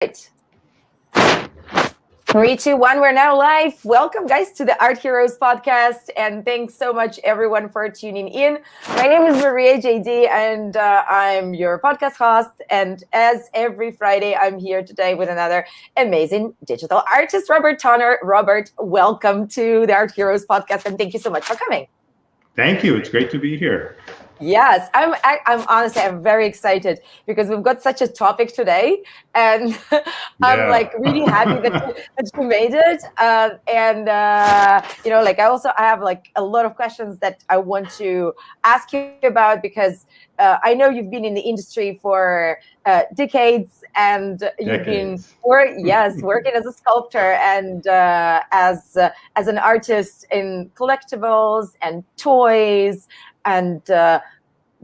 Right. 3, 2, 1, we're now live. Welcome, guys, to the Art Heroes podcast. And thanks so much, everyone, for tuning in. My name is Maria JD, and I'm your podcast host. And as every Friday, I'm here today with another amazing digital artist, Robert Tonner. Robert, welcome to the Art Heroes podcast. And thank you so much for coming. Thank you. It's great to be here. Yes, I'm honestly, I'm very excited because we've got such a topic today, and I'm like really happy that you made it. I have like a lot of questions that I want to ask you about because I know you've been in the industry for decades, and you've been working as a sculptor and as an artist in collectibles and toys and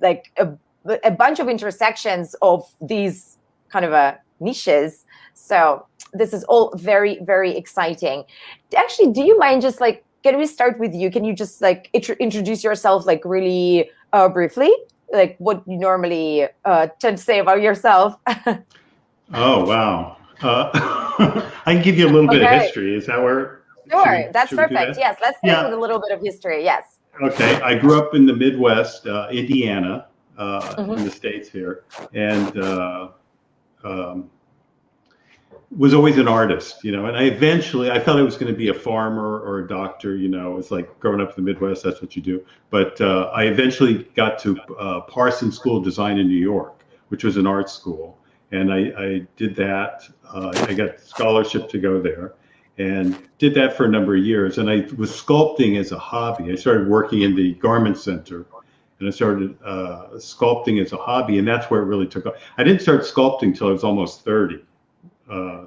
like a bunch of intersections of these kind of niches. So this is all very, very exciting. Actually, do you mind just like, can we start with you? Can you just like introduce yourself like really briefly? Like what you normally tend to say about yourself? Oh, wow. I can give you a little bit of history. Is that where? Sure, that's perfect. That? Yes, let's start with a little bit of history. Yes. Okay, I grew up in the Midwest, Indiana, in the States here, and was always an artist, and I thought I was going to be a farmer or a doctor, it's like growing up in the Midwest, that's what you do. But I eventually got to Parsons School of Design in New York, which was an art school. And I did that. I got scholarship to go there and did that for a number of years. And I was sculpting as a hobby. I started working in the garment center and I started sculpting as a hobby. And that's where it really took off. I didn't start sculpting until I was almost 30.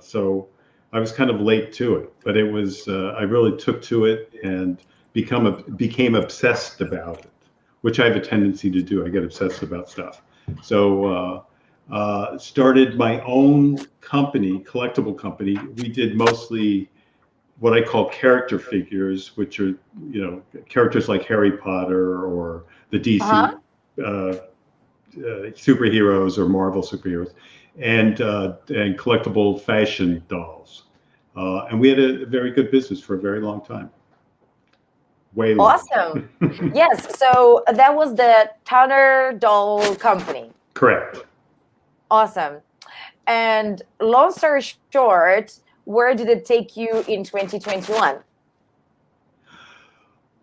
So I was kind of late to it, but it was, I really took to it and became obsessed about it, which I have a tendency to do. I get obsessed about stuff. So started my own company, collectible company. We did mostly what I call character figures, which are, characters like Harry Potter or the DC superheroes or Marvel superheroes. And collectible fashion dolls. And we had a very good business for a very long time. Way long. Awesome. Yes, so that was the Tonner Doll Company. Correct. Awesome. And long story short, where did it take you in 2021?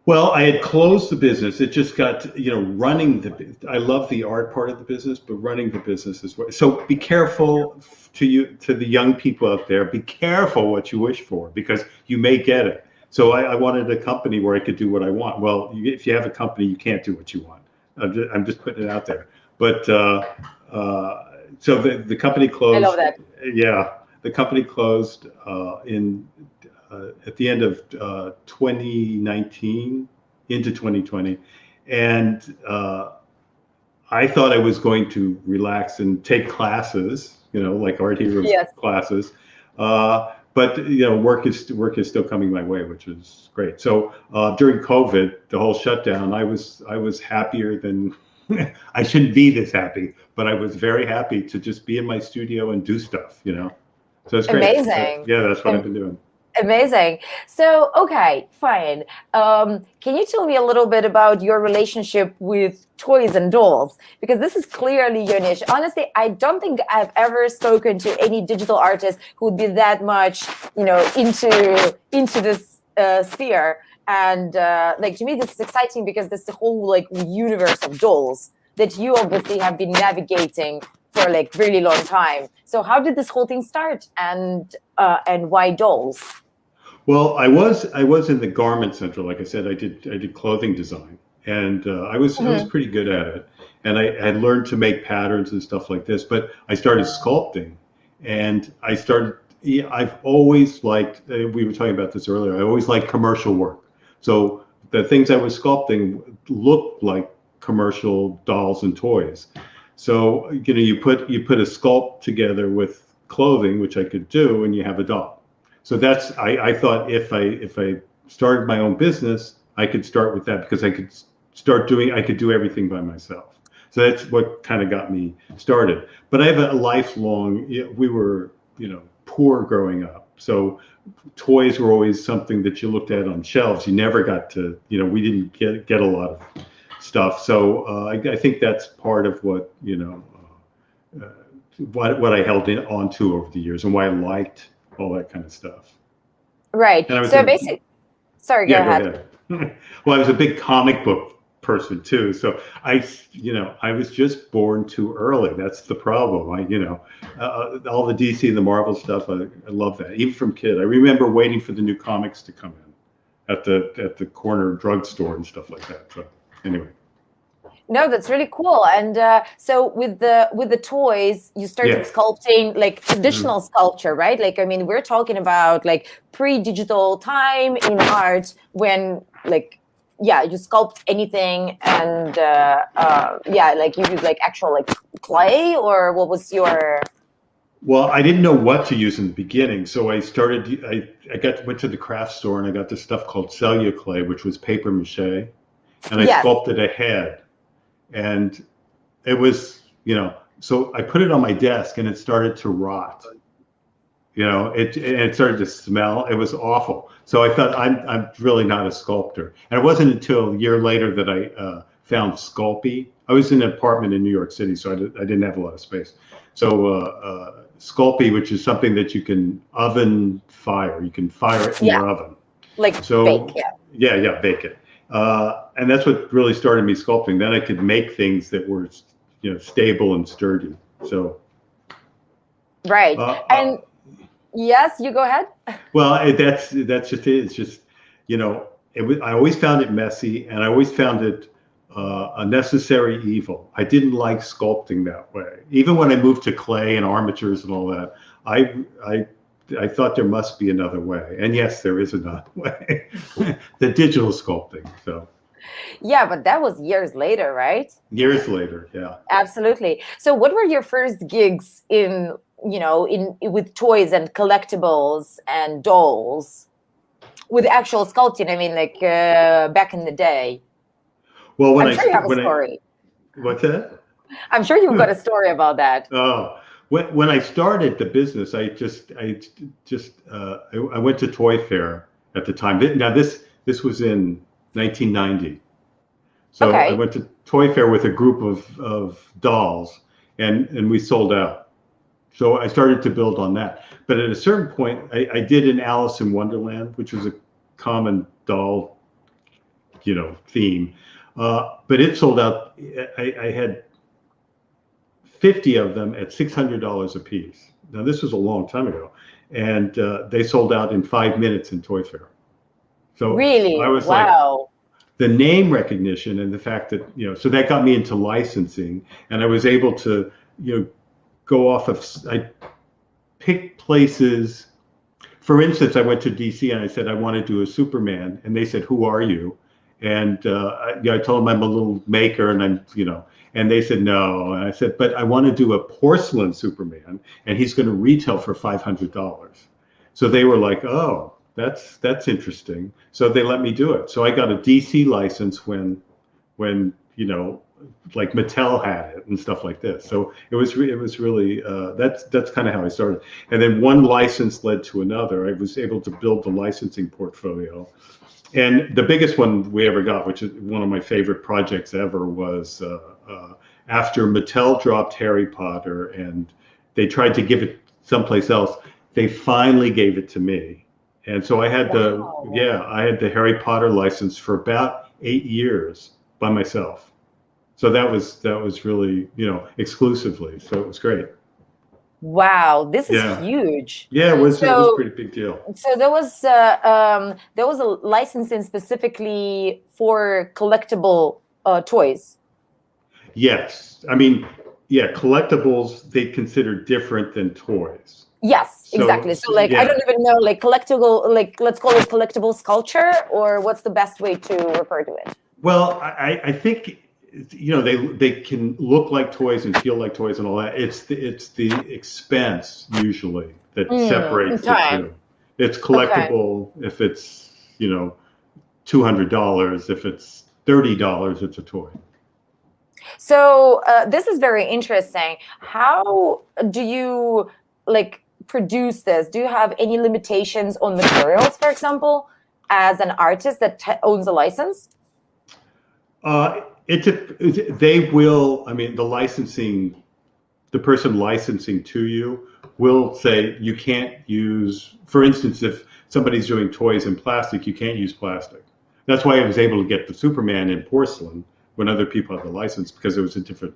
Well, I had closed the business. It just got, running I love the art part of the business, but running the business as well. So be careful to the young people out there, be careful what you wish for because you may get it. So I wanted a company where I could do what I want. Well, if you have a company, you can't do what you want. I'm just putting it out there. But so the company closed. I love that. Yeah, the company closed at the end of 2019 into 2020. And I thought I was going to relax and take classes, like Art Heroes classes. But work is still coming my way, which is great. So during COVID, the whole shutdown, I was happier than I shouldn't be this happy, but I was very happy to just be in my studio and do stuff, So it's great. Amazing. Yeah, that's what I've been doing. Amazing. So, okay, fine. Can you tell me a little bit about your relationship with toys and dolls? Because this is clearly your niche. Honestly, I don't think I've ever spoken to any digital artist who would be that much, into this sphere. And to me, this is exciting because this is the whole like universe of dolls that you obviously have been navigating for like really long time. So how did this whole thing start, and why dolls? Well, I was in the garment center, like I said. I did clothing design, and I was pretty good at it. And I had learned to make patterns and stuff like this. But I started sculpting, and I've always liked. We were talking about this earlier. I always liked commercial work. So the things I was sculpting looked like commercial dolls and toys. So you put a sculpt together with clothing, which I could do, and you have a doll. So I thought if I started my own business, I could start with that because I could do everything by myself. So that's what kind of got me started. But I have a lifelong, we were poor growing up. So toys were always something that you looked at on shelves. You never got to, we didn't get a lot of stuff. So I think that's part of what, what I held on to over the years and why I liked all that kind of stuff. Right. So basically, sorry, go ahead. Well, I was a big comic book person too. So I was just born too early. That's the problem. All the DC and the Marvel stuff, I love that. Even from kid, I remember waiting for the new comics to come in at the corner drugstore and stuff like that. So anyway. No, that's really cool. And so with the toys, you started sculpting like traditional sculpture, right? Like, I mean, we're talking about like pre-digital time in art when you sculpt anything and like you use like actual like clay, or what was your... Well, I didn't know what to use in the beginning, so I started. Went to the craft store and I got this stuff called celluclay, which was paper mache, and I sculpted a head. And it was, so I put it on my desk and it started to rot. It started to smell. It was awful. So I thought I'm really not a sculptor. And it wasn't until a year later that I found Sculpey. I was in an apartment in New York City, so I didn't have a lot of space. So Sculpey, which is something that you can oven fire. You can fire it in your oven. Like bake, Yeah, bake it. And that's what really started me sculpting. Then I could make things that were, stable and sturdy. So. Right. And yes, you go ahead. Well, that's just it. It's just, I always found it messy, and I always found it a necessary evil. I didn't like sculpting that way. Even when I moved to clay and armatures and all that, I thought there must be another way. And yes, there is another way. The digital sculpting. So. Yeah, but that was years later, right? Years later, yeah. Absolutely. So what were your first gigs in with toys and collectibles and dolls with actual sculpting? I mean, like back in the day. Well, I'm sure you have a story. What's that? I'm sure you've got a story about that. Oh, when I started the business, I went to Toy Fair at the time. Now this was in 1990. So I went to Toy Fair with a group of dolls, and we sold out. So I started to build on that. But at a certain point, I did an Alice in Wonderland, which was a common doll, theme. But it sold out. I had 50 of them at $600 a piece. Now this was a long time ago, and they sold out in 5 minutes in Toy Fair. So really, I was wow. The name recognition and the fact that, so that got me into licensing, and I was able to, go off of, I picked places. For instance, I went to DC and I said, I want to do a Superman. And they said, who are you? And I told them I'm a little maker, and I'm, and they said, no. And I said, but I want to do a porcelain Superman, and he's going to retail for $500. So they were like, oh, that's interesting. So they let me do it. So I got a DC license when like Mattel had it and stuff like this. So it was really that's kind of how I started. And then one license led to another. I was able to build the licensing portfolio. And the biggest one we ever got, which is one of my favorite projects ever, was after Mattel dropped Harry Potter and they tried to give it someplace else, they finally gave it to me. And so I had I had the Harry Potter license for about 8 years by myself. So that was really, exclusively. So it was great. Wow, this is huge. Yeah, it was a pretty big deal. So there was a licensing specifically for collectible toys. Yes, I mean, collectibles they consider different than toys. Yes, exactly. So like, I don't even know, like collectible, like let's call it collectible sculpture, or what's the best way to refer to it? Well, I think, they can look like toys and feel like toys and all that. It's the expense usually that separates the two. It's collectible if it's, $200. If it's $30, it's a toy. So this is very interesting. How do you produce this, do you have any limitations on materials, for example, as an artist that owns a license? They will. I mean, the person licensing to you will say you can't use. For instance, if somebody's doing toys in plastic, you can't use plastic. That's why I was able to get the Superman in porcelain when other people had the license, because it was a different,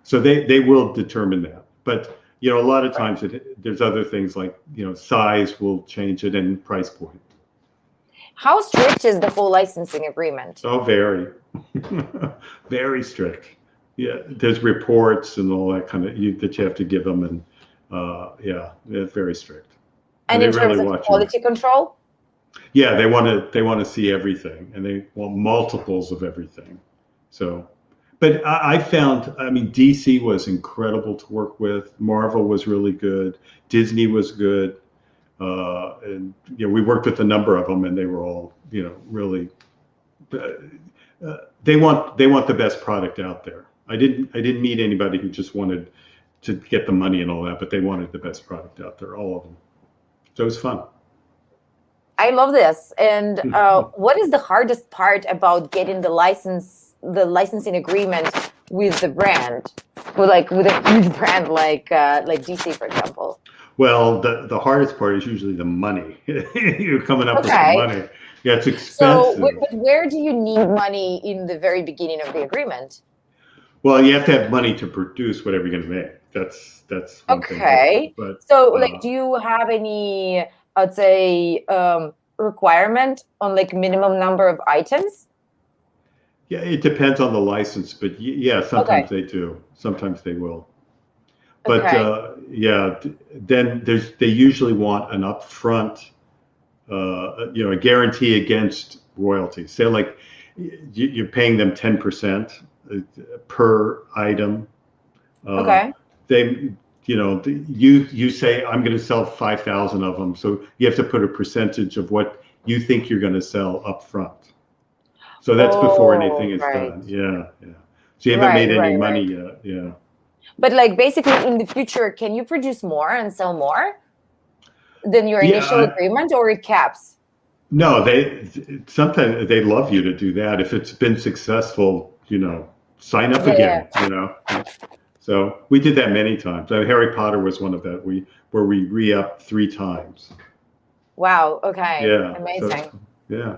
So they will determine that. But a lot of times there's other things like size will change it and price point. How strict is the full licensing agreement? Oh, very, very strict. Yeah, there's reports and all that kind of that you have to give them, and yeah, it's very strict. And in terms of quality control? Yeah, they want to see everything, and they want multiples of everything. So, but I found, I mean, DC was incredible to work with. Marvel was really good. Disney was good. And we worked with a number of them, and they were all really. They want the best product out there. I didn't meet anybody who just wanted to get the money and all that, but they wanted the best product out there, all of them. So it was fun. I love this. And what is the hardest part about getting the licensing agreement with the brand, with a huge brand like DC, for example? Well, the hardest part is usually the money. You're coming up with the money. Yeah, it's expensive. So, but where do you need money in the very beginning of the agreement? Well, you have to have money to produce whatever you're going to make. That's one okay. Thing. But, so, do you have any, I'd say, requirement on minimum number of items? Yeah, it depends on the license, but yeah, sometimes they do. Sometimes they will. But yeah, then they usually want an upfront, a guarantee against royalties. Say you're paying them 10% per item. They, you say I'm going to sell 5,000 of them, so you have to put a percentage of what you think you're going to sell up front. So that's before anything is done. Yeah. So you haven't made any money yet. Yeah. But basically in the future, can you produce more and sell more than your initial agreement, or it caps? No, sometimes they love you to do that. If it's been successful, sign up again, So we did that many times. Harry Potter was one of that. Where we re-upped 3 times. Wow. Okay. Yeah. Amazing. So, yeah.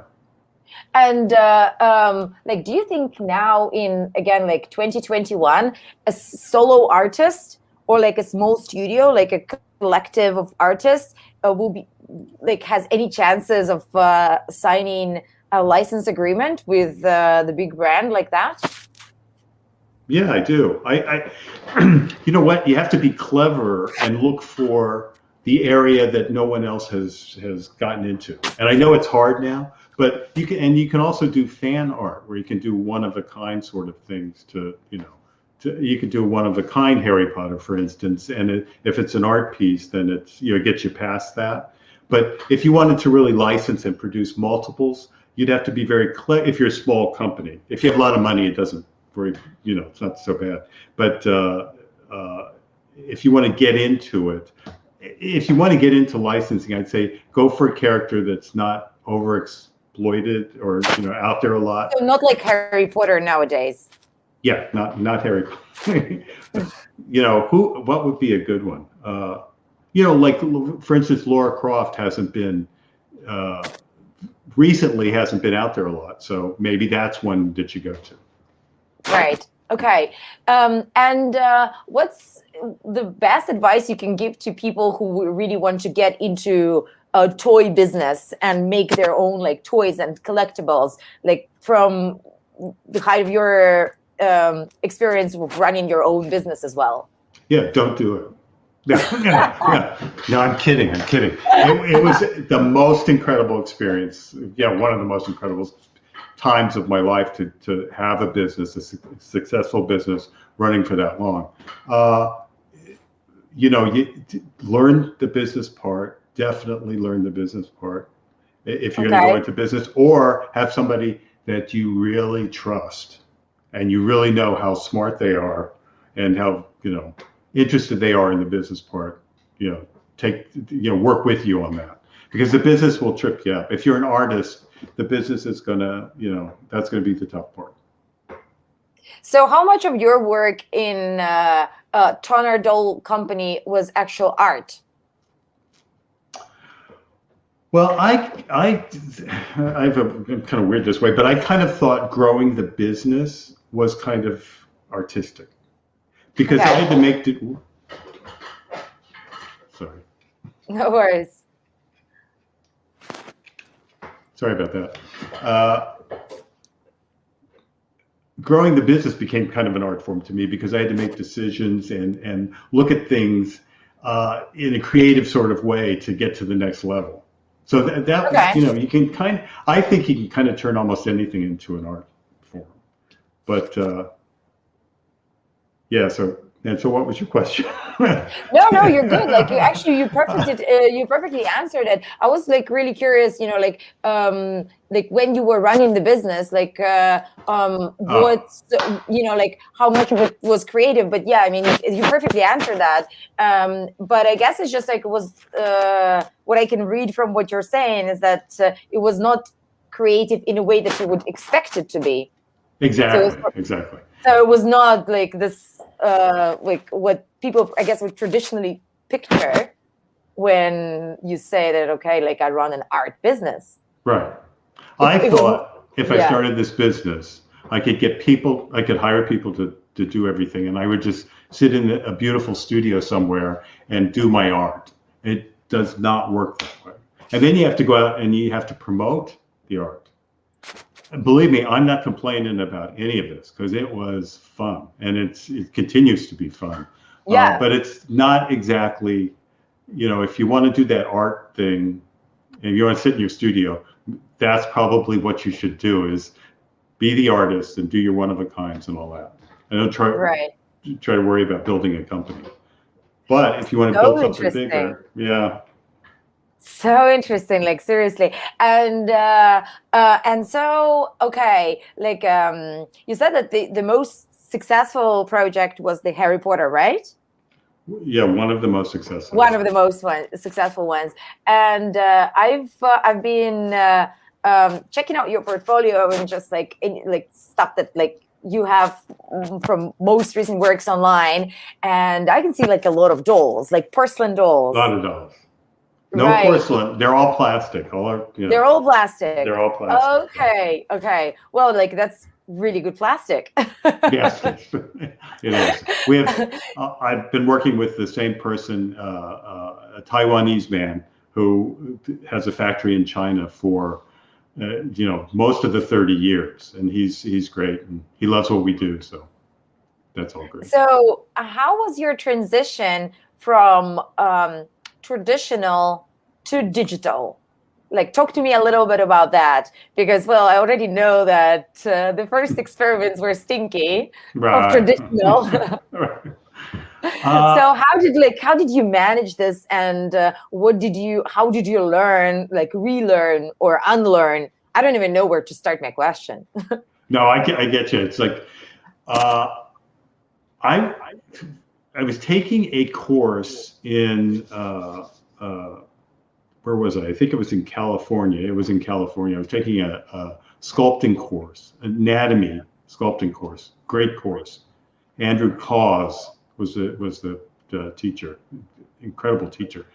And do you think now in 2021, a solo artist or a small studio, a collective of artists, will be has any chances of signing a license agreement with the big brand like that? Yeah, I do. I you know what? You have to be clever and look for the area that no one else has gotten into. And I know it's hard now, but you can also do fan art where you can do one of a kind sort of things you could do one of a kind Harry Potter, for instance, and if it's an art piece, then it gets you past that. But if you wanted to really license and produce multiples, you'd have to be very clever. If you're a small company, if you have a lot of money, it doesn't it's not so bad. But if you want to get into it, if you want to get into licensing, I'd say go for a character that's not overexploited or out there a lot. So not like Harry Potter nowadays. Yeah, not Harry Potter. What would be a good one? For instance, Laura Croft recently hasn't been out there a lot. So maybe that's one that you go to. Right. Okay. And what's the best advice you can give to people who really want to get into a toy business and make their own toys and collectibles, from the height of your experience with running your own business as well? Yeah, don't do it. Yeah. No, I'm kidding. It was the most incredible experience. Yeah, one of the most incredible times of my life to have a business, a successful business running for that long. You learn the business part. Definitely learn the business part if you're going to go into business, or have somebody that you really trust and you really know how smart they are and how interested they are in the business part. work with you on that, because the business will trip you up. If you're an artist, the business is gonna, that's gonna be the tough part. So how much of your work in Toner Doll Company was actual art? Well, I have I'm kind of weird this way, but I kind of thought growing the business was kind of artistic, because I had to make it. Sorry. No worries. Sorry about that. Growing the business became kind of an art form to me, because I had to make decisions and look at things in a creative sort of way to get to the next level. So that you can I think you can kind of turn almost anything into an art form. But yeah, so what was your question? No, you're good. Like you perfectly answered it. I was like really curious, like when you were running the business, like what's like how much of it was creative. But yeah, I mean, you perfectly answered that. But I guess it's just like it was what I can read from what you're saying is that it was not creative in a way that you would expect it to be. Exactly. Exactly. So it was not like this, like what people, I guess, would traditionally picture when you say that, okay, like I run an art business. Right. I thought if I started this business, I could hire people to do everything, and I would just sit in a beautiful studio somewhere and do my art. It does not work that way. And then you have to go out and you have to promote the art. Believe me, I'm not complaining about any of this, because it was fun, and it continues to be fun. Yeah. But it's not exactly, if you want to do that art thing and you want to sit in your studio, that's probably what you should do, is be the artist and do your one-of-a-kinds and all that. And don't try to worry about building a company. But if you want to build something bigger, yeah. So interesting, like seriously. And so, okay, like you said that the most successful project was the Harry Potter, right? Yeah, one of the most successful. One of the most successful ones. And I've been checking out your portfolio and just like stuff that like you have from most recent works online, and I can see like a lot of dolls, like porcelain dolls. A lot of dolls. No porcelain. They're all plastic. They're all plastic. They're all plastic. Okay. Well, like that's really good plastic. Yes, it is. I've been working with the same person, a Taiwanese man who has a factory in China for most of the 30 years, and he's great, and he loves what we do. So that's all great. So how was your transition from traditional to digital? Like, talk to me a little bit about that, because, well, I already know that the first experiments were stinky of traditional. So how did you manage this, and how did you learn, like relearn or unlearn? I don't even know where to start my question. No, I get you. It's like I was taking a course in where was I? I think it was in California. It was in California. I was taking a sculpting course, anatomy sculpting course. Great course. Andrew Cause was the teacher, incredible teacher.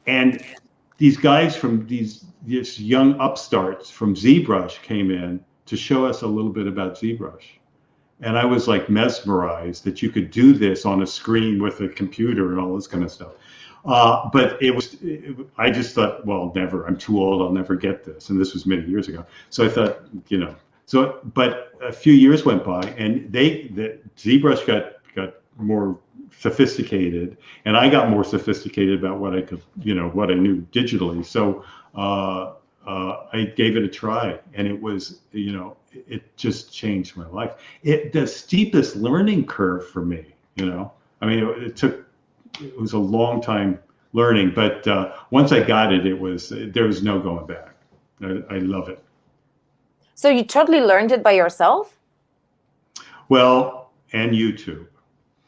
And these guys from these young upstarts from ZBrush came in to show us a little bit about ZBrush. And I was like mesmerized that you could do this on a screen with a computer and all this kind of stuff. But I just thought, well, never, I'm too old, I'll never get this. And this was many years ago. So I thought, but a few years went by, and the ZBrush got more sophisticated, and I got more sophisticated about what I could, what I knew digitally. So I gave it a try, and it was, it just changed my life. The steepest learning curve for me, I mean, it was a long time learning, but once I got it, there was no going back. I love it. So you totally learned it by yourself? Well, and YouTube.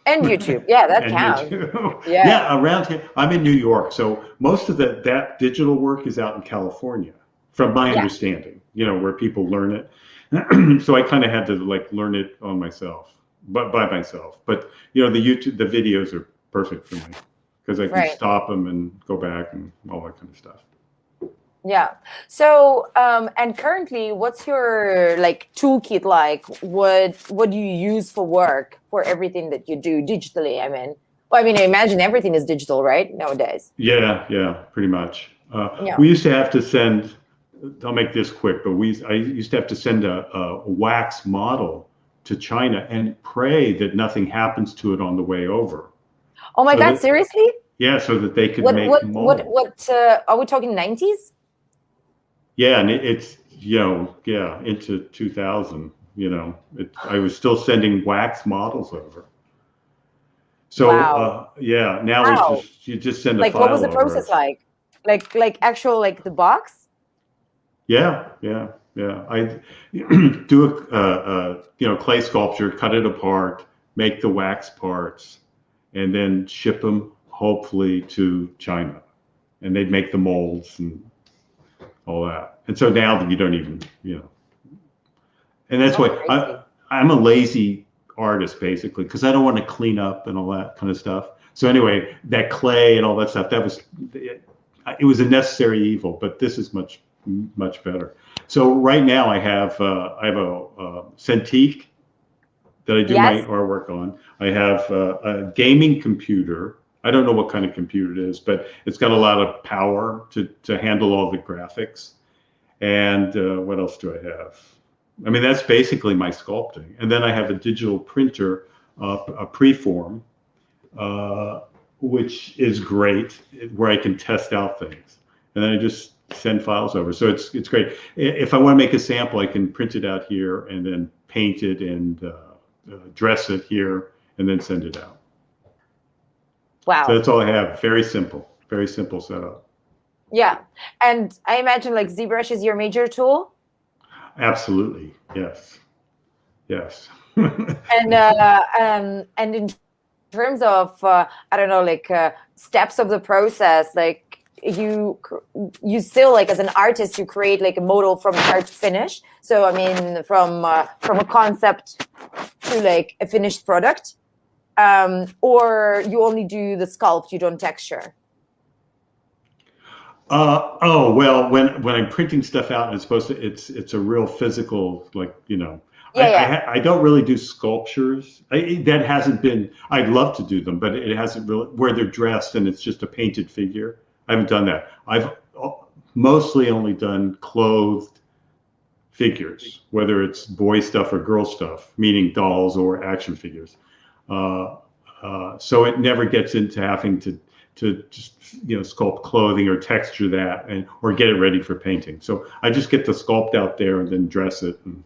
And YouTube. Yeah, that And counts. YouTube. Yeah. Yeah, around here. I'm in New York, so most of that digital work is out in California, from my Yeah. understanding. Where people learn it. So I kind of had to like learn it on myself, but by myself. But the videos are perfect for me because I can Right. stop them and go back and all that kind of stuff. Yeah. So, and currently, what's your like toolkit like? What do you use for work for everything that you do digitally? I mean, I imagine everything is digital, right? Nowadays. Yeah, pretty much. Yeah. We used to have to send. I'll make this quick, but I used to have to send a wax model to China and pray that nothing happens to it on the way over. Oh my So God, that seriously? so that they could What make what what molds. what are we talking 90s? Yeah, and it's into 2000. I was still sending wax models over. So Wow. yeah, now it's How? just you just send a Like what was file the over. process like? Like actual like the box? Yeah. I do a clay sculpture, cut it apart, make the wax parts, and then ship them hopefully to China, and they'd make the molds and all that. And so now that you don't even, and that's So why crazy. I'm a lazy artist basically because I don't want to clean up and all that kind of stuff. So anyway, that clay and all that stuff, it was a necessary evil, but this is much better. So right now I have a Cintiq that I do my Yes. artwork on. I have a gaming computer. I don't know what kind of computer it is, but it's got a lot of power to handle all the graphics. And what else do I have? I mean, that's basically my sculpting. And then I have a digital printer, a preform, which is great, where I can test out things. And then I just send files over. So it's great. If I want to make a sample, I can print it out here and then paint it and dress it here and then send it out. So Wow. that's all I have. Very simple setup. Yeah. And I imagine like ZBrush is your major tool. Absolutely. Yes. And in terms of I don't know, like steps of the process, like you still like as an artist you create like a model from start to finish. So I mean from a concept to like a finished product, or you only do the sculpt, you don't texture. Oh well, when I'm printing stuff out, and it's a real physical, like Yeah, yeah. I don't really do sculptures. That hasn't been. I'd love to do them, but it hasn't really where they're dressed and it's just a painted figure. I haven't done that. I've mostly only done clothed figures, whether it's boy stuff or girl stuff, meaning dolls or action figures. Uh, so it never gets into having to just sculpt clothing or texture that or get it ready for painting. So I just get the sculpt out there and then dress it, and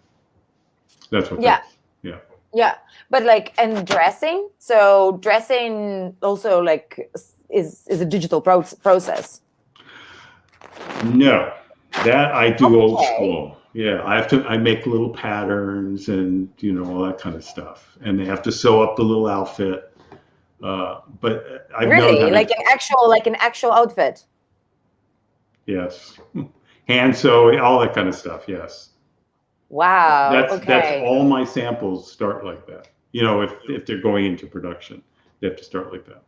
that's what Yeah. that's yeah. Yeah, but like and dressing. So dressing also like is a digital process. No, that I do old Okay. school. Yeah, I make little patterns and all that kind of stuff, and they have to sew up the little outfit. But I've known how Really? to. Like an actual outfit. Yes, hand sew, all that kind of stuff. Yes, Wow. that's Okay. all my samples start like that. If they're going into production, they have to start like that.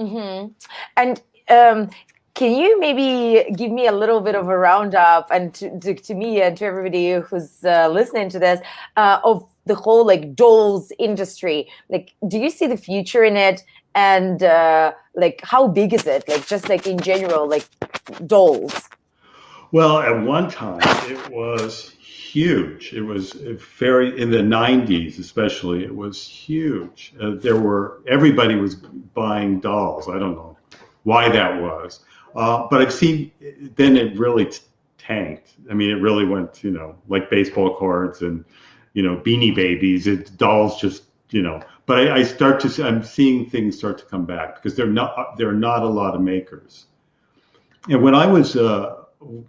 Mm-hmm. And can you maybe give me a little bit of a roundup and to me and to everybody who's listening to this of the whole like dolls industry? Like, do you see the future in it? And like, how big is it? Like, just like in general, like dolls. Well, at one time it was huge. It was very in the 90s, especially. It was huge. Everybody was buying dolls. I don't know why that was, but I've seen then it really tanked. I mean, it really went, like baseball cards and Beanie Babies. Dolls just. But I'm seeing things start to come back because there are not a lot of makers. And when I was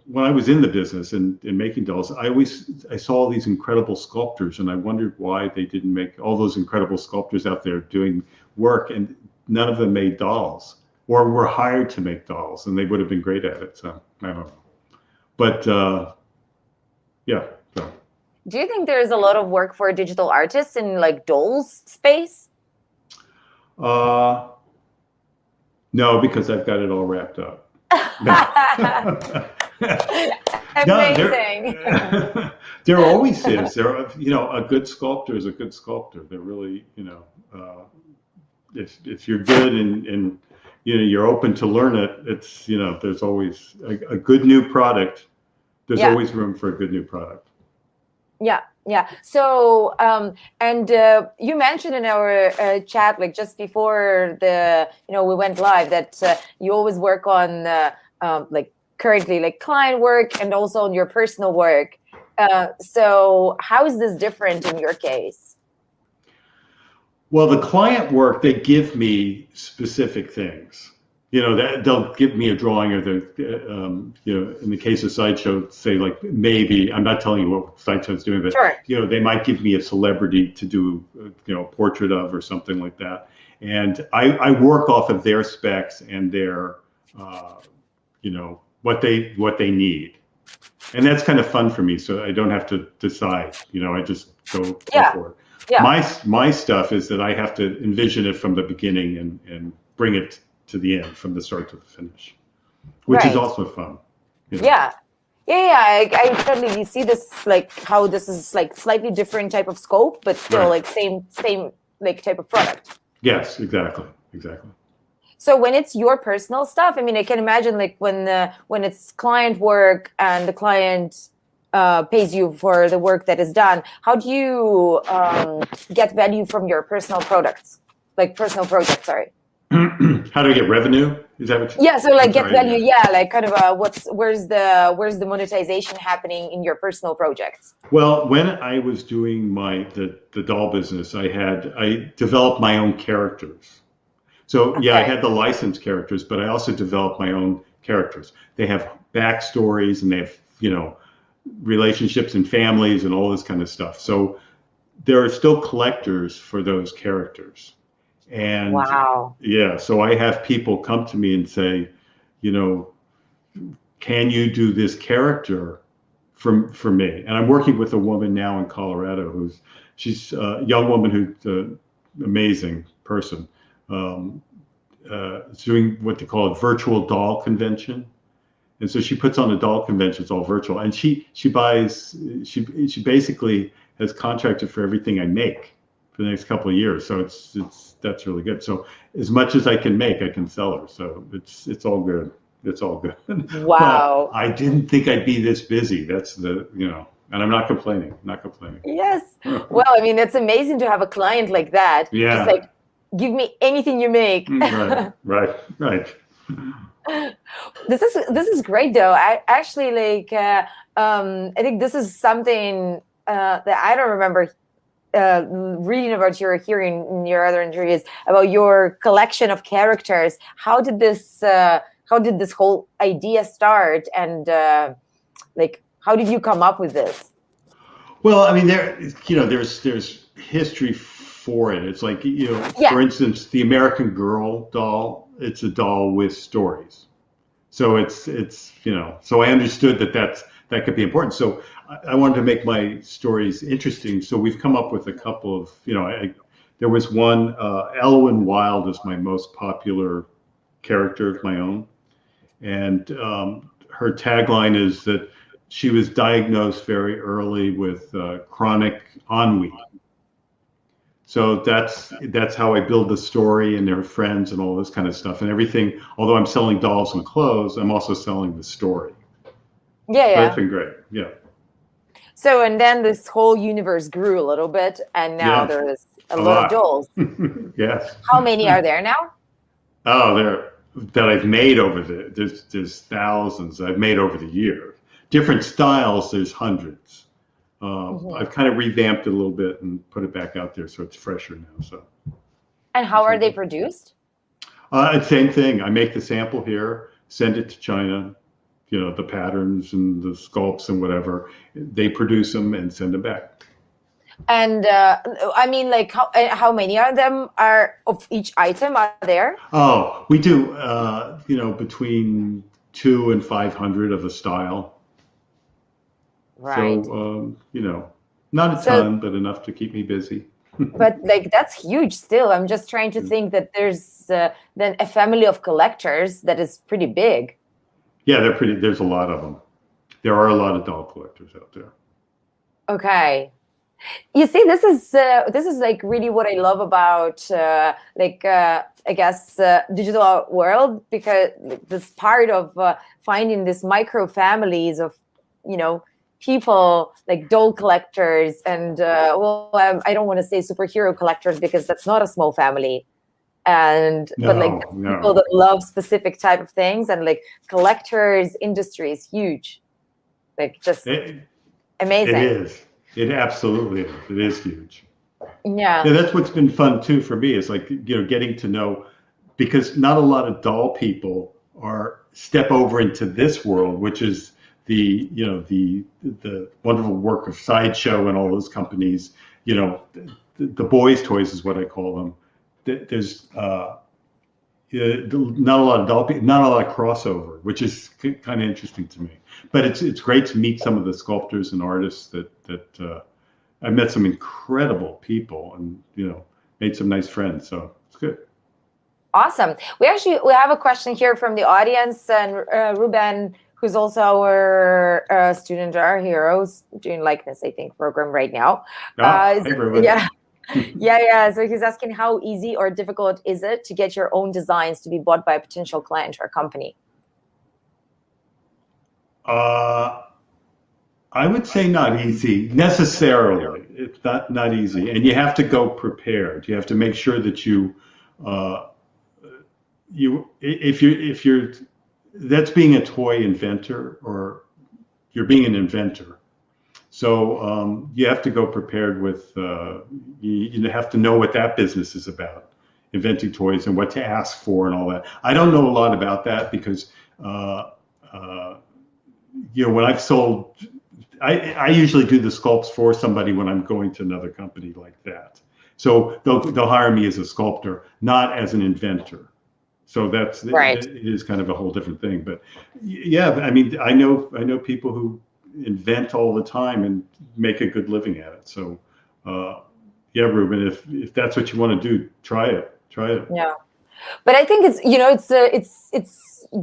when I was in the business and making dolls, I saw all these incredible sculptors, and I wondered why they didn't make all those incredible sculptors out there doing work, and none of them made dolls or were hired to make dolls, and they would have been great at it. So I don't know, but yeah. So. Do you think there is a lot of work for digital artists in like dolls space? No, because I've got it all wrapped up. Amazing. No, there always is. A good sculptor is a good sculptor. They're really, if you're good and you're open to learn it, it's there's always a good new product. There's always room for a good new product. Yeah. So, and you mentioned in our chat, like just before we went live, that you always work on like currently like client work and also on your personal work. So how is this different in your case? Well, the client work, they give me specific things. That they'll give me a drawing, or in the case of Sideshow, say like maybe I'm not telling you what Sideshow's doing, but sure. They might give me a celebrity to do a portrait of or something like that, and I work off of their specs and their what they need, and that's kind of fun for me. So I don't have to decide. I just go for it. Yeah. My stuff is that I have to envision it from the beginning and bring it to the end, from the start to the finish, which is also fun. Yeah. I totally see this, like how this is like slightly different type of scope, but still like same like type of product. Yes, exactly. So when it's your personal stuff, I mean, I can imagine like when it's client work and the client pays you for the work that is done, how do you get value from your personal projects? Sorry. How do I get revenue? Is that what? Yeah, so like get value. Yeah, like kind of where's the monetization happening in your personal projects? Well, when I was doing the doll business, I developed my own characters. So I had the licensed characters, but I also developed my own characters. They have backstories and they have relationships and families and all this kind of stuff. So there are still collectors for those characters. And so I have people come to me and say, can you do this character for me? And I'm working with a woman now in Colorado she's a young woman who's an amazing person. Doing what they call a virtual doll convention. And so she puts on a doll convention. It's all virtual, and she basically has contracted for everything I make for the next couple of years. So that's really good. So as much as I can make, I can sell her. So it's all good. It's all good. Wow. But I didn't think I'd be this busy. That's and I'm not complaining. Yes. Well, I mean, it's amazing to have a client like that. Yeah. Just like, give me anything you make. Right. This is great though. I actually like I think this is something that I don't remember reading about hearing in your other interviews about your collection of characters. How did this whole idea start, and how did you come up with this? Well, I mean, there's history for it. It's like, for instance, the American Girl doll, it's a doll with stories. So it's so I understood that could be important. So I wanted to make my stories interesting. So we've come up with a couple of, there was one, Elwyn Wilde is my most popular character of my own. And her tagline is that she was diagnosed very early with chronic ennui. So that's how I build the story, and their friends and all this kind of stuff and everything. Although I'm selling dolls and clothes, I'm also selling the story. Yeah. That's been great. Yeah. So, and then this whole universe grew a little bit, and now there's a lot of dolls. Yes. How many are there now? Oh, that I've made there's thousands I've made over the year. Different styles, there's hundreds. I've kind of revamped it a little bit and put it back out there, so it's fresher now. So. And how are they produced? Same thing. I make the sample here, send it to China, the patterns and the sculpts and whatever. They produce them and send them back. And I mean, like, how many of them are of each item are there? Oh, we do, between 200 and 500 of a style. Right. So, not a ton, but enough to keep me busy. But like, that's huge still. I'm just trying to think that there's then a family of collectors that is pretty big. Yeah, there's a lot of them. There are a lot of doll collectors out there. Okay. You see, this is like really what I love about I guess digital world, because this part of finding this micro families of people like doll collectors and I don't want to say superhero collectors because that's not a small family, but like people that love specific type of things, and like collectors industry is huge, like just amazing. It is. It absolutely is. It is huge. Yeah. That's what's been fun too for me, is like, getting to know, because not a lot of doll people step over into this world, which is the wonderful work of Sideshow and all those companies. The boys' toys is what I call them. There's not a lot of doll people, not a lot of crossover, which is kind of interesting to me. But it's great to meet some of the sculptors and artists that I met some incredible people, and made some nice friends. So it's good. Awesome. We have a question here from the audience, and Ruben, who's also our student, our heroes, doing likeness, I think, program right now. Hey, Ruben. Yeah. Yeah. So he's asking, how easy or difficult is it to get your own designs to be bought by a potential client or company? I would say not easy necessarily. It's not easy, and you have to go prepared. You have to make sure that if you're that's being a toy inventor, or you're being an inventor. So you have to go prepared with, you have to know what that business is about, inventing toys, and what to ask for and all that. I don't know a lot about that because, when I've sold, I usually do the sculpts for somebody when I'm going to another company like that. So they'll hire me as a sculptor, not as an inventor. So right. It is kind of a whole different thing. But yeah, I mean, I know people who invent all the time and make a good living at it. So yeah, Ruben, if that's what you want to do, try it. Yeah. But I think it's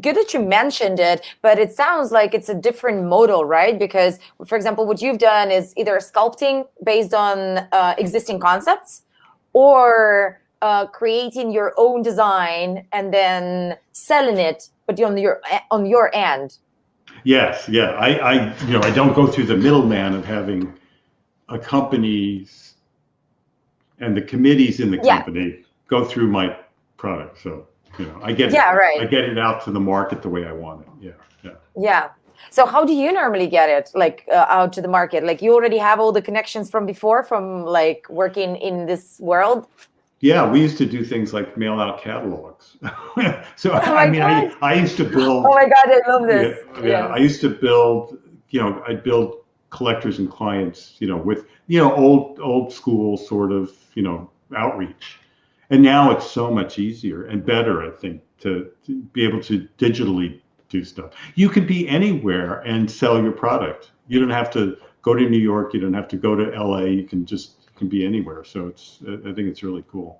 good that you mentioned it, but it sounds like it's a different model, right? Because, for example, what you've done is either sculpting based on existing concepts, or creating your own design and then selling it, but on your end. Yes, yeah. I don't go through the middleman of having a company and the committees in the company go through my product. So I get I get it out to the market the way I want it. Yeah. So how do you normally get it, like out to the market? Like, you already have all the connections from before, from like working in this world? Yeah, we used to do things like mail out catalogs. So I used to build. Oh my God, I love this. Yeah. I used to build. I'd build collectors and clients. With old school sort of outreach. And now it's so much easier and better, I think, to be able to digitally do stuff. You can be anywhere and sell your product. You don't have to go to New York. You don't have to go to LA. You can be anywhere. So I think it's really cool.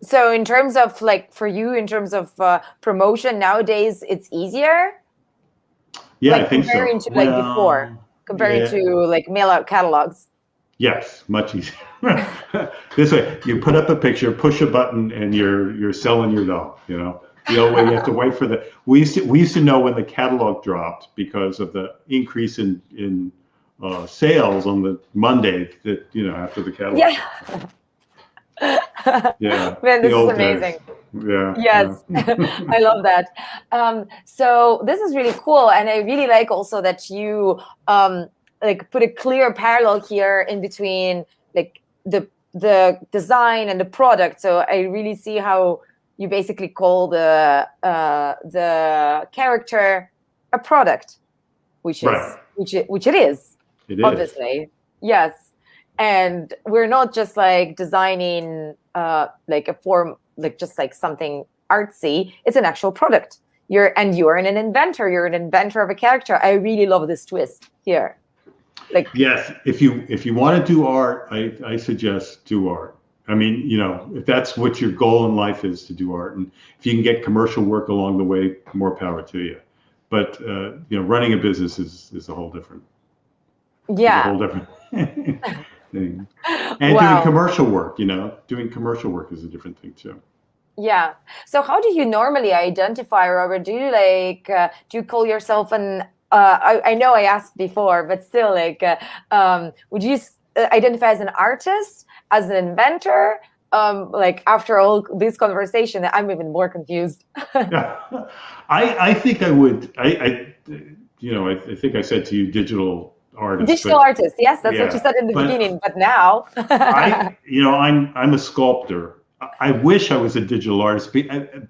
So in terms of for you, in terms of promotion nowadays, it's easier? Yeah, I think so. Comparing to before, comparing to mail out catalogs. Yes, much easier. This way, you put up a picture, push a button, and you're selling your doll. The old way, you have to wait for we used to know when the catalog dropped because of the increase in sales on the Monday that after the catalog. Yeah. Man, this is amazing. Yeah. Yes. I love that. So this is really cool, and I really like also that you put a clear parallel here in between the design and the product. So I really see how you basically call the character a product, which is Right. which it is. It is. Obviously, yes. And we're not just like designing like a form, like just like something artsy. It's an actual product. You're an inventor. You're an inventor of a character. I really love this twist here. Like, yes, if you want to do art, I suggest do art. I mean, if that's what your goal in life is, to do art, and if you can get commercial work along the way, more power to you. But running a business is a whole different. yeah. Is a whole different thing. And Wow. doing commercial work, doing commercial work is a different thing too. Yeah. So how do you normally identify, Robert? Do you call yourself an I know I asked before, but still, like, would you identify as an artist, as an inventor? Like, after all this conversation, I'm even more confused. Yeah. I think I would. I think I said to you, digital artist. Digital artist, yes, that's what you said in the but beginning. But now, I'm a sculptor. I wish I was a digital artist,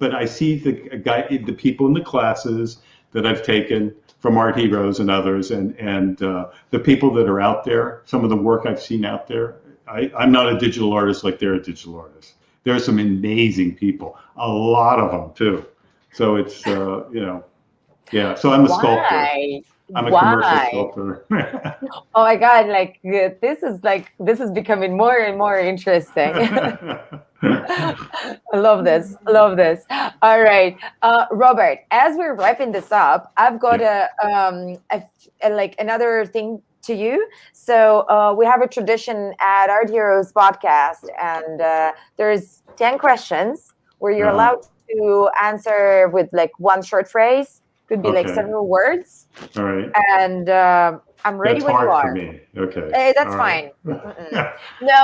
but I see the people in the classes that I've taken from Art Heroes and others, and the people that are out there. Some of the work I've seen out there. I'm not a digital artist like they're a digital artist. There are some amazing people, a lot of them too. So it's yeah. So I'm a sculptor. I'm a commercial sculptor. Oh my God, like this is becoming more and more interesting. I love this. All right, Robert, as we're wrapping this up, I've got like another thing to you. So we have a tradition at Art Heroes podcast, and there's 10 questions where you're allowed to answer with like one short phrase. Could be like several words. All right. And I'm ready when you are. That's hard for me. Okay. Hey, that's fine. No.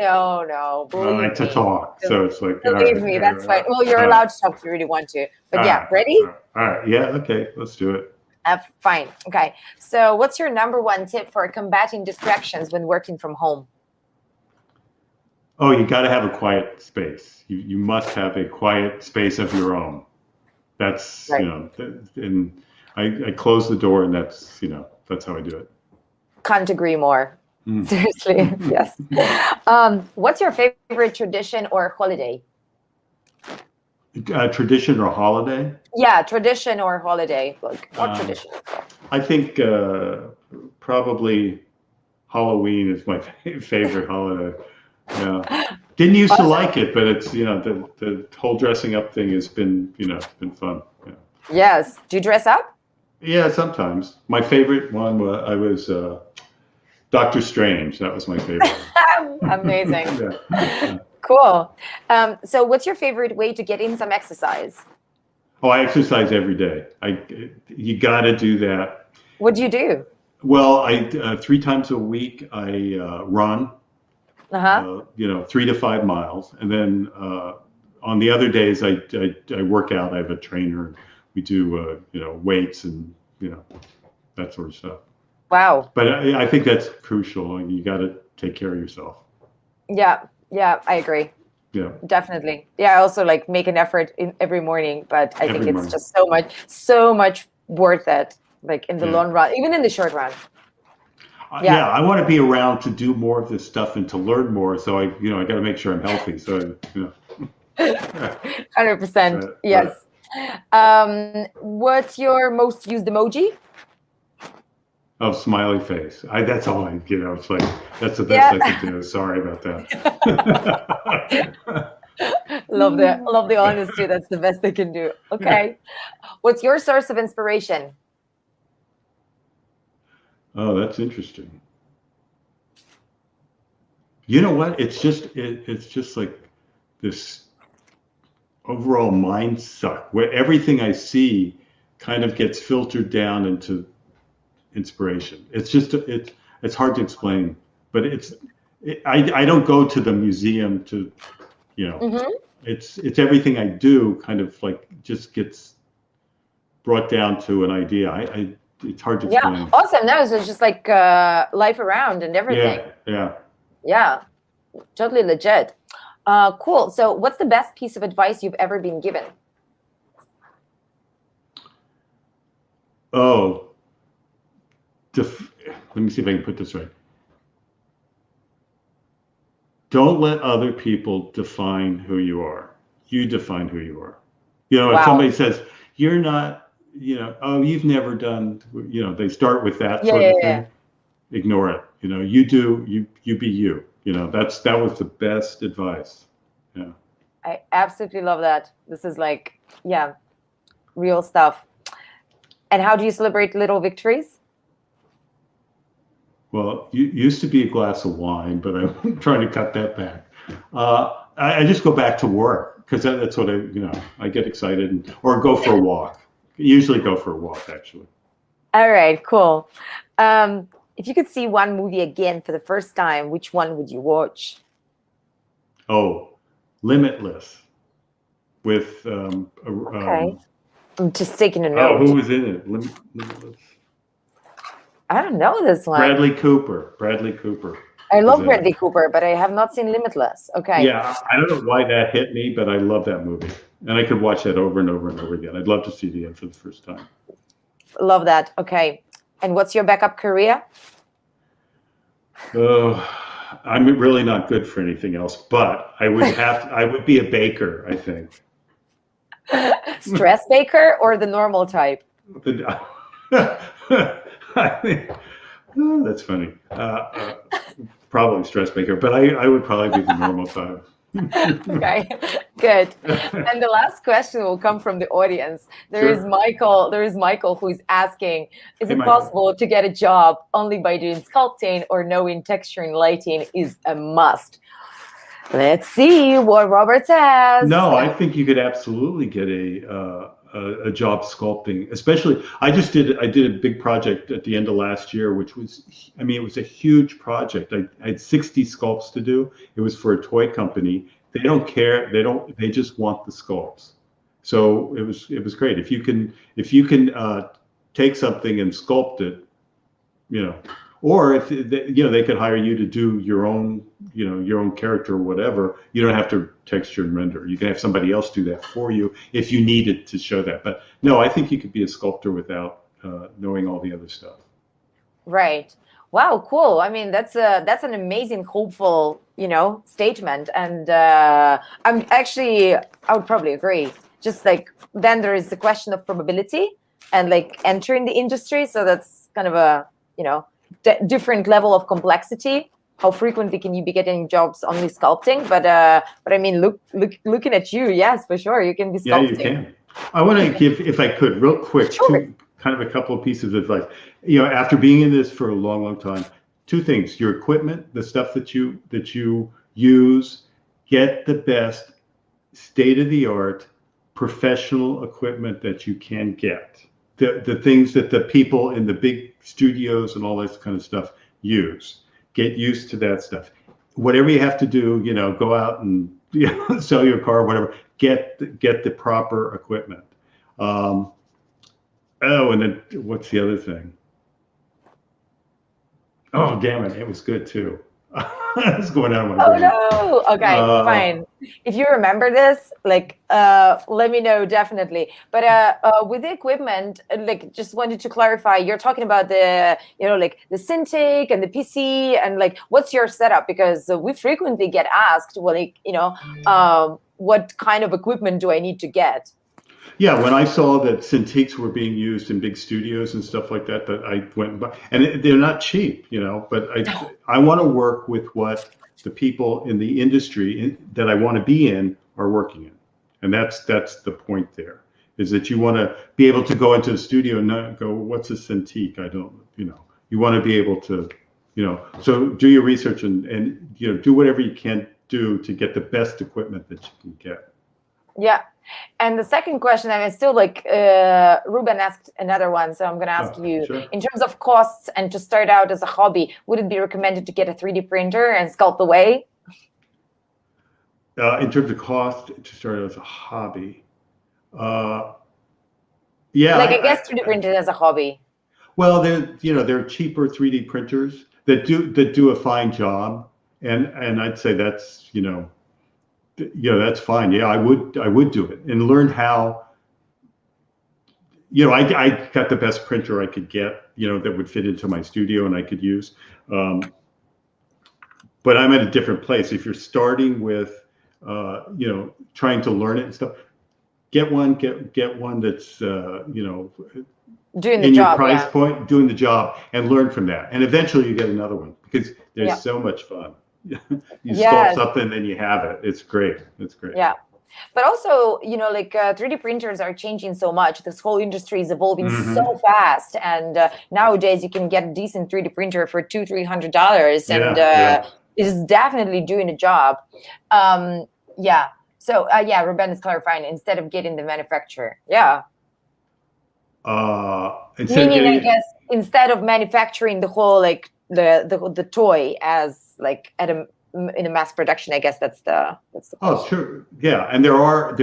I like to talk, so it's like. Believe me, that's fine. Well, you're allowed to talk if you really want to. But yeah, ready? All right. Yeah. Okay. Let's do it. Fine. Okay. So, what's your number one tip for combating distractions when working from home? Oh, you got to have a quiet space. You must have a quiet space of your own. That's right. And I close the door, and that's how I do it. Can't agree more. Seriously, yes. What's your favorite tradition or holiday? Tradition or holiday? Yeah, tradition or holiday. Like, what tradition? I think probably Halloween is my favorite holiday. Yeah. Didn't used to like it, but it's the whole dressing up thing has been it's been fun. Yeah. Yes. Do you dress up? Yeah, sometimes. My favorite one was Doctor Strange. That was my favorite. Amazing. Yeah. Cool. So what's your favorite way to get in some exercise? Oh, I exercise every day. You got to do that. What do you do? Well, I 3 times a week I run. 3 to 5 miles, and then on the other days I work out. I have a trainer. We do weights and that sort of stuff. Wow. But I think that's crucial. You got to take care of yourself. Yeah, I agree. Yeah, definitely. Yeah, I also like make an effort in every morning, but I think it's just so much worth it. Like in the long run, even in the short run. Yeah, I want to be around to do more of this stuff and to learn more. So I got to make sure I'm healthy. So 100%. Yes. What's your most used emoji? Oh, smiley face. That's all I. It's like that's the best I can do. Sorry about that. Love the honesty. That's the best they can do. Okay. What's your source of inspiration? Oh, that's interesting. You know what? It's just like this overall mind suck where everything I see kind of gets filtered down into inspiration. It's just it's hard to explain, but I don't go to the museum to it's everything I do kind of like just gets brought down to an idea. It's hard to explain. Yeah, awesome. No, so it's just like life around and everything. Yeah, totally legit. Cool. So what's the best piece of advice you've ever been given? Oh, let me see if I can put this right. Don't let other people define who you are. You define who you are. You know, if Wow. somebody says, you're not, you know, oh, you've never done, you know, they start with that Yeah, sort yeah, of yeah. thing. Ignore it. You know, you be you. You know, that was the best advice. Yeah. I absolutely love that. This is like, yeah, real stuff. And how do you celebrate little victories? Well, it used to be a glass of wine, but I'm trying to cut that back. I just go back to work because that's what I get excited or go for a walk. Usually go for a walk, actually. All right, cool. If you could see one movie again for the first time, which one would you watch? Oh, Limitless with Okay. I'm just taking a oh, note. who was in it? Limitless. I don't know this one. Bradley Cooper. Bradley Cooper. I Was love in Bradley it. Cooper, but I have not seen Limitless. Okay. Yeah, I don't know why that hit me, but I love that movie, and I could watch that over and over and over again. I'd love to see it again for the first time. Love that. Okay. And what's your backup career? Oh, I'm really not good for anything else, but I would be a baker, I think. Stress baker or the normal type? I think, oh, that's funny. Probably stress baker, but I would probably be the normal type. Okay, good. And the last question will come from the audience. There is Sure. Michael who is asking, is Hey, it Michael. possible to get a job only by doing sculpting or knowing texturing lighting is a must? Let's see what Robert says. No, I think you could absolutely get a job sculpting. Especially, I did a big project at the end of last year, which was, I mean, it was a huge project. I had 60 sculpts to do. It was for a toy company. They don't care. They just want the sculpts. So it was great. If you can take something and sculpt it, you know, or if you know, they could hire you to do your own, you know, your own character or whatever. You don't have to texture and render. You can have somebody else do that for you if you needed to show that. But no, I think you could be a sculptor without knowing all the other stuff. Right. Wow, cool. I mean, that's an amazing, hopeful, statement. And I would probably agree. Just like then there is the question of probability and like entering the industry. So that's kind of a, different level of complexity. How frequently can you be getting jobs only sculpting? But I mean, looking at you, yes, for sure, you can be Yeah, you sculpting. can. I want to give, if I could, real quick, Sure. a couple of pieces of advice. You know, after being in this for a long, long time, two things: your equipment, the stuff that you use, get the best state of the art professional equipment that you can get. The things that the people in the big studios and all this kind of stuff use. Get used to that stuff. Whatever you have to do, you know, go out and sell your car, whatever. Get the proper equipment. Oh, and then what's the other thing? Oh, damn it! It was good too. It's going out of my brain. Oh no. Okay, fine. If you remember this, like, let me know definitely. But with the equipment, like, just wanted to clarify. You're talking about the, like the Cintiq and the PC, and like, what's your setup? Because we frequently get asked, well, like, what kind of equipment do I need to get? Yeah, when I saw that Cintiqs were being used in big studios and stuff like that, that I went and bought, and they're not cheap, you know. But I want to work with what the people in the industry that I want to be in are working in, and that's the point there. Is that you want to be able to go into the studio and not go, "What's a Cintiq?" I don't, you know. You want to be able to, So do your research and do whatever you can do to get the best equipment that you can get. Yeah. And the second question, I mean, still like Ruben asked another one, so I'm going to ask you, sure. In terms of costs and to start out as a hobby, would it be recommended to get a 3D printer and sculpt away? In terms of cost to start out as a hobby, yeah. Like, I guess 3D printed as a hobby. Well, there are cheaper 3D printers that do a fine job, and I'd say that's that's fine. Yeah, I would do it and learn how I got the best printer I could get, that would fit into my studio and I could use. But I'm at a different place. If you're starting with, trying to learn it and stuff, get one that's, doing the in your job, price point, doing the job, and learn from that. And eventually you get another one because there's so much fun. You sculpt something, then you have it. It's great. It's great. Yeah. But also, 3D printers are changing so much. This whole industry is evolving so fast. And nowadays you can get a decent 3D printer for $200-$300. And it is definitely doing a job. So, Ruben is clarifying, instead of getting the manufacturer. Yeah. Meaning, I guess, instead of manufacturing the whole, the toy as in a mass production, I guess that's the question. Sure. Yeah. And there are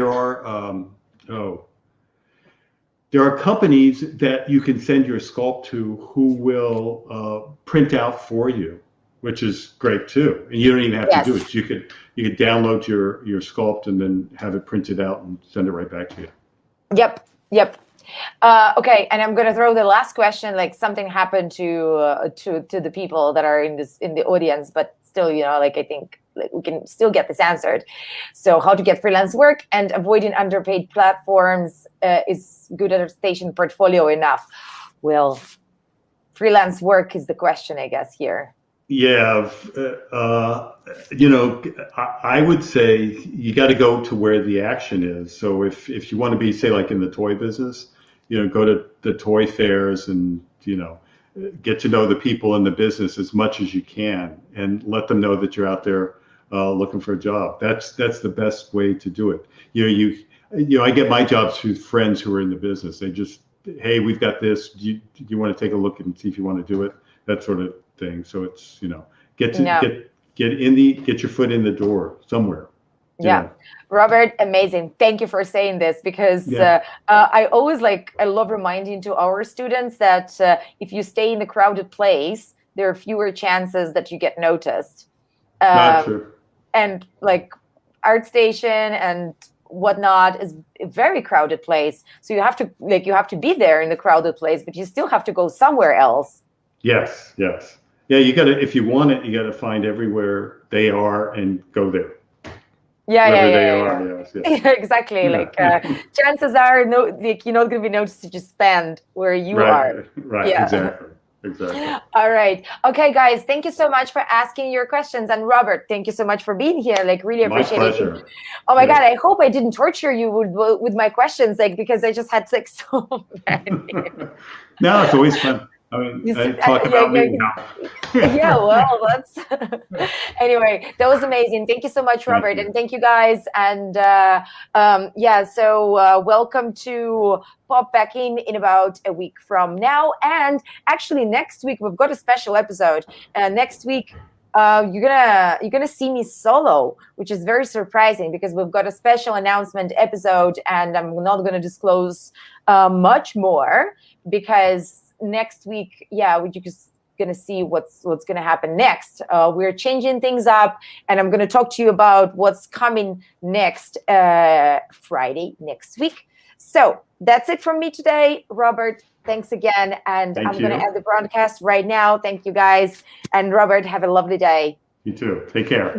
companies that you can send your sculpt to who will print out for you, which is great too. And you don't even have to do it. You could download your sculpt and then have it printed out and send it right back to you. Yep. Okay, and I'm gonna throw the last question. Something happened to the people that are in the audience, but still, I think we can still get this answered. So, how to get freelance work and avoiding underpaid platforms, is good adaptation portfolio enough? Well, freelance work is the question, I guess, here. Yeah, I would say you got to go to where the action is. So if you want to be, say, like in the toy business, go to the toy fairs and, get to know the people in the business as much as you can and let them know that you're out there looking for a job. That's the best way to do it. I get my jobs through friends who are in the business. They just, hey, we've got this. Do you want to take a look and see if you want to do it? That sort of thing. So it's, get your foot in the door somewhere. Yeah. Robert, amazing. Thank you for saying this, because I always I love reminding to our students that if you stay in the crowded place, there are fewer chances that you get noticed. Not true. And ArtStation and whatnot is a very crowded place. So you have to be there in the crowded place, but you still have to go somewhere else. Yes. Yeah, you gotta, if you want it, you gotta find everywhere they are and go there. Yes. Exactly. Chances are you're not going to be noticed to just stand where you are. Right. Exactly. All right. Okay, guys, thank you so much for asking your questions. And Robert, thank you so much for being here. Really appreciate it. Oh my God, I hope I didn't torture you with my questions, because I just had so many. No, it's always fun. I mean, talk about me now. Yeah, well, that's anyway, that was amazing. Thank you so much, Robert, and thank you guys. And welcome to pop back in about a week from now. And actually, next week we've got a special episode. Next week, you're gonna see me solo, which is very surprising because we've got a special announcement episode, and I'm not gonna disclose much more because next week, we're just gonna see what's gonna happen next. We're changing things up, and I'm gonna talk to you about what's coming next Friday next week. So that's it from me today, Robert. Thanks again, and I'm gonna end the broadcast right now. Thank you, guys, and Robert, have a lovely day. You too. Take care.